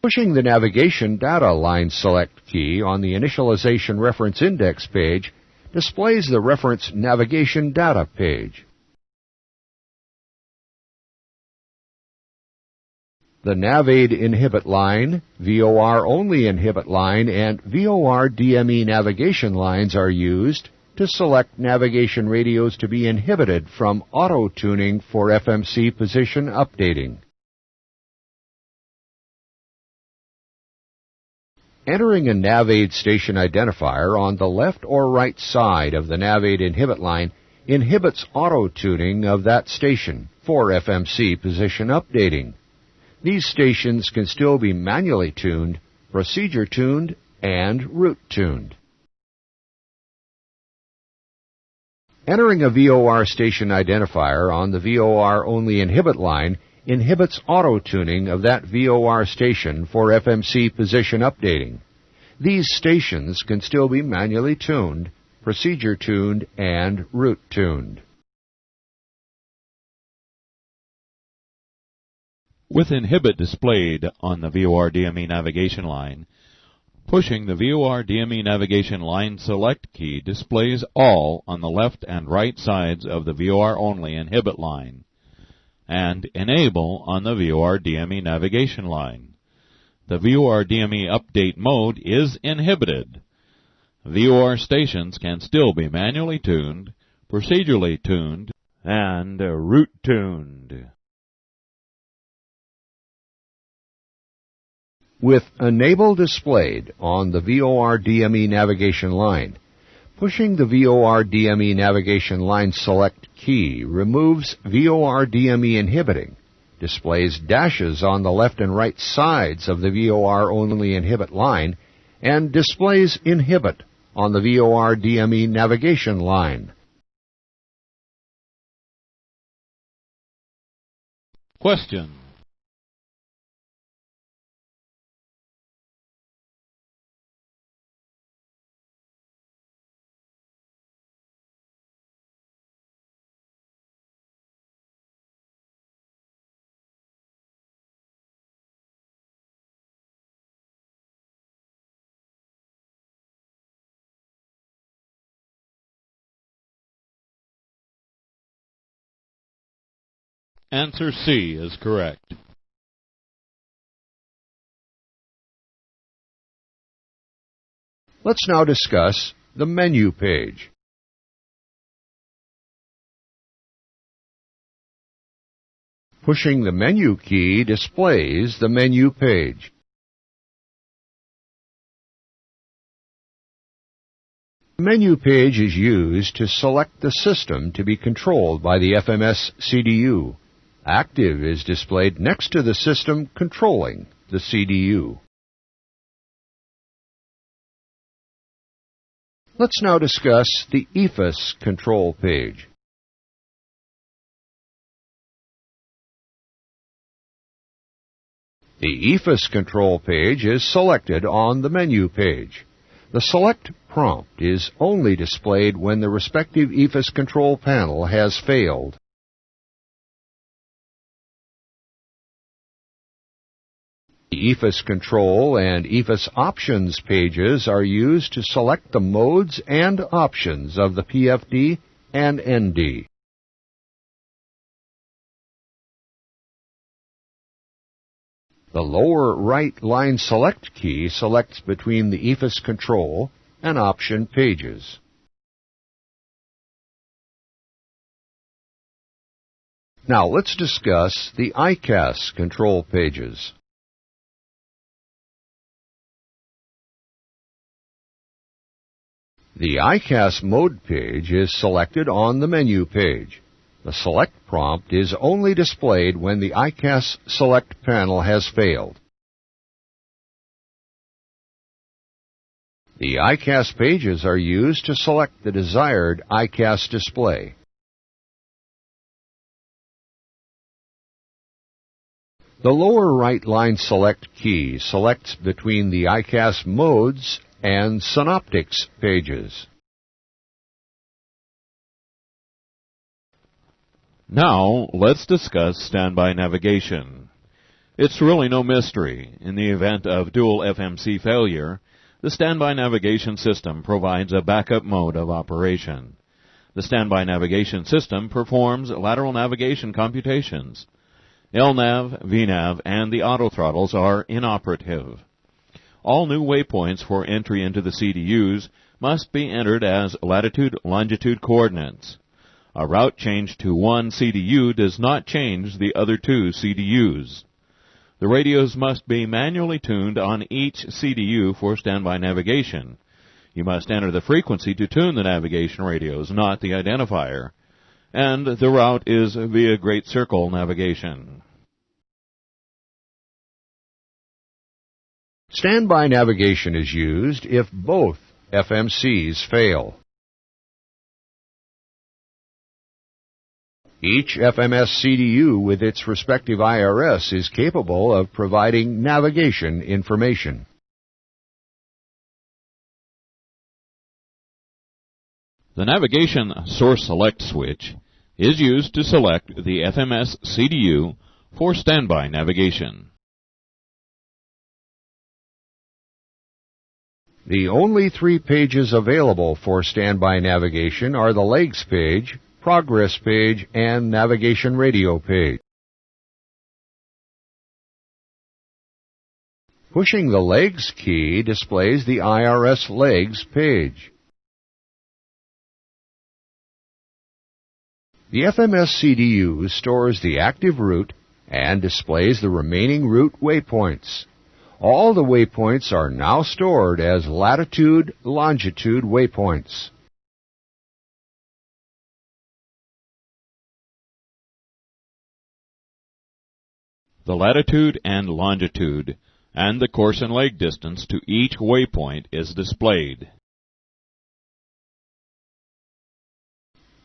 Pushing the Navigation Data Line Select key on the Initialization Reference Index page displays the Reference Navigation Data page. The NavAid Inhibit line, VOR Only Inhibit line, and VOR DME navigation lines are used to select navigation radios to be inhibited from auto-tuning for FMC position updating. Entering a NavAid station identifier on the left or right side of the NavAid Inhibit line inhibits auto-tuning of that station for FMC position updating. These stations can still be manually tuned, procedure tuned, and route tuned. Entering a VOR station identifier on the VOR Only Inhibit line inhibits auto-tuning of that VOR station for FMC position updating. These stations can still be manually tuned, procedure tuned, and route tuned. With Inhibit displayed on the VOR DME navigation line, pushing the VOR DME navigation line select key displays all on the left and right sides of the VOR Only Inhibit line, and Enable on the VOR DME navigation line. The VOR DME update mode is inhibited. VOR stations can still be manually tuned, procedurally tuned, and route tuned. With Enable displayed on the VOR DME navigation line, pushing the VOR DME navigation line select key removes VOR DME Inhibiting, displays dashes on the left and right sides of the VOR Only Inhibit line, and displays Inhibit on the VOR DME navigation line. Question. Answer C is correct. Let's now discuss the menu page. Pushing the menu key displays the menu page. The menu page is used to select the system to be controlled by the FMS CDU. Active is displayed next to the system controlling the CDU. Let's now discuss the EFIS Control page. The EFIS Control page is selected on the menu page. The select prompt is only displayed when the respective EFIS Control panel has failed. The EFIS Control and EFIS Options pages are used to select the modes and options of the PFD and ND. The lower right line select key selects between the EFIS Control and Option pages. Now let's discuss the ICAS control pages. The ICAS mode page is selected on the menu page. The select prompt is only displayed when the ICAS select panel has failed. The ICAS pages are used to select the desired ICAS display. The lower right line select key selects between the ICAS modes and synoptics pages. Now, let's discuss standby navigation. It's really no mystery. In the event of dual FMC failure, the standby navigation system provides a backup mode of operation. The standby navigation system performs lateral navigation computations. LNAV, VNAV, and the autothrottles are inoperative. All new waypoints for entry into the CDUs must be entered as latitude-longitude coordinates. A route change to one CDU does not change the other two CDUs. The radios must be manually tuned on each CDU for standby navigation. You must enter the frequency to tune the navigation radios, not the identifier. And the route is via Great Circle navigation. Standby navigation is used if both FMCs fail. Each FMS CDU with its respective IRS is capable of providing navigation information. The navigation source select switch is used to select the FMS CDU for standby navigation. The only 3 pages available for standby navigation are the legs page, progress page, and navigation radio page. Pushing the legs key displays the IRS legs page. The FMS CDU stores the active route and displays the remaining route waypoints. All the waypoints are now stored as latitude-longitude waypoints. The latitude and longitude and the course and leg distance to each waypoint is displayed.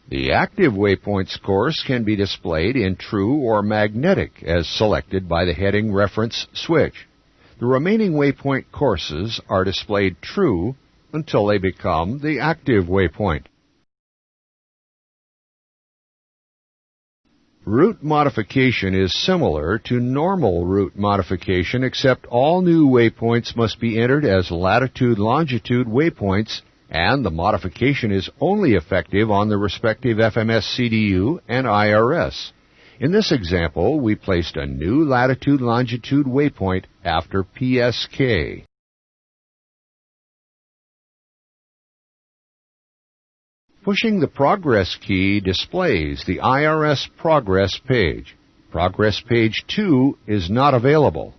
The active waypoint's course can be displayed in true or magnetic as selected by the heading reference switch. The remaining waypoint courses are displayed true until they become the active waypoint. Route modification is similar to normal route modification, except all new waypoints must be entered as latitude-longitude waypoints, and the modification is only effective on the respective FMS CDU and IRS. In this example, we placed a new latitude-longitude waypoint after PSK. Pushing the progress key displays the IRS progress page. Progress page 2 is not available.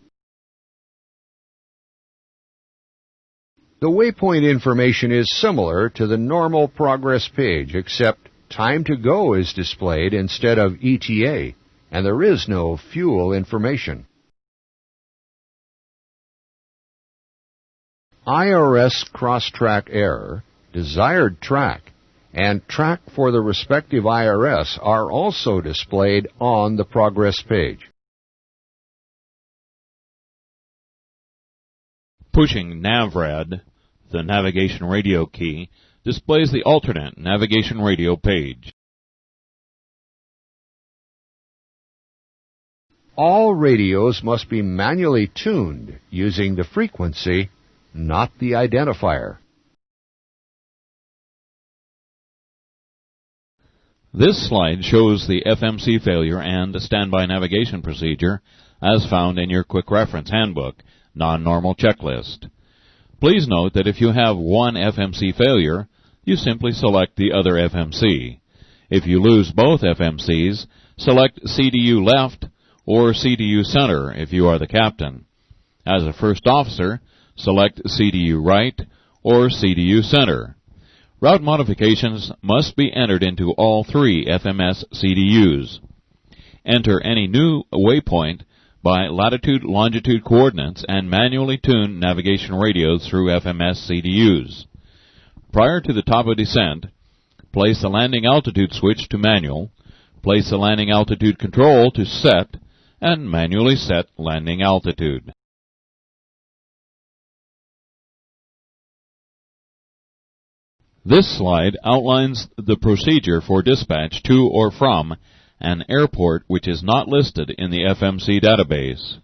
The waypoint information is similar to the normal progress page, except time to go is displayed instead of ETA, and there is no fuel information. IRS cross-track error, desired track, and track for the respective IRS are also displayed on the progress page. Pushing NavRad, the navigation radio key, displays the alternate navigation radio page. All radios must be manually tuned using the frequency, not the identifier. This slide shows the FMC failure and standby navigation procedure as found in your Quick Reference Handbook, Non-Normal Checklist. Please note that if you have one FMC failure, you simply select the other FMC. If you lose both FMCs, select CDU left or CDU center if you are the captain. As a first officer, select CDU right or CDU center. Route modifications must be entered into all 3 FMS CDUs. Enter any new waypoint by latitude-longitude coordinates and manually tune navigation radios through FMS CDUs. Prior to the top of descent, place the landing altitude switch to manual, place the landing altitude control to set, and manually set landing altitude. This slide outlines the procedure for dispatch to or from an airport which is not listed in the FMC database.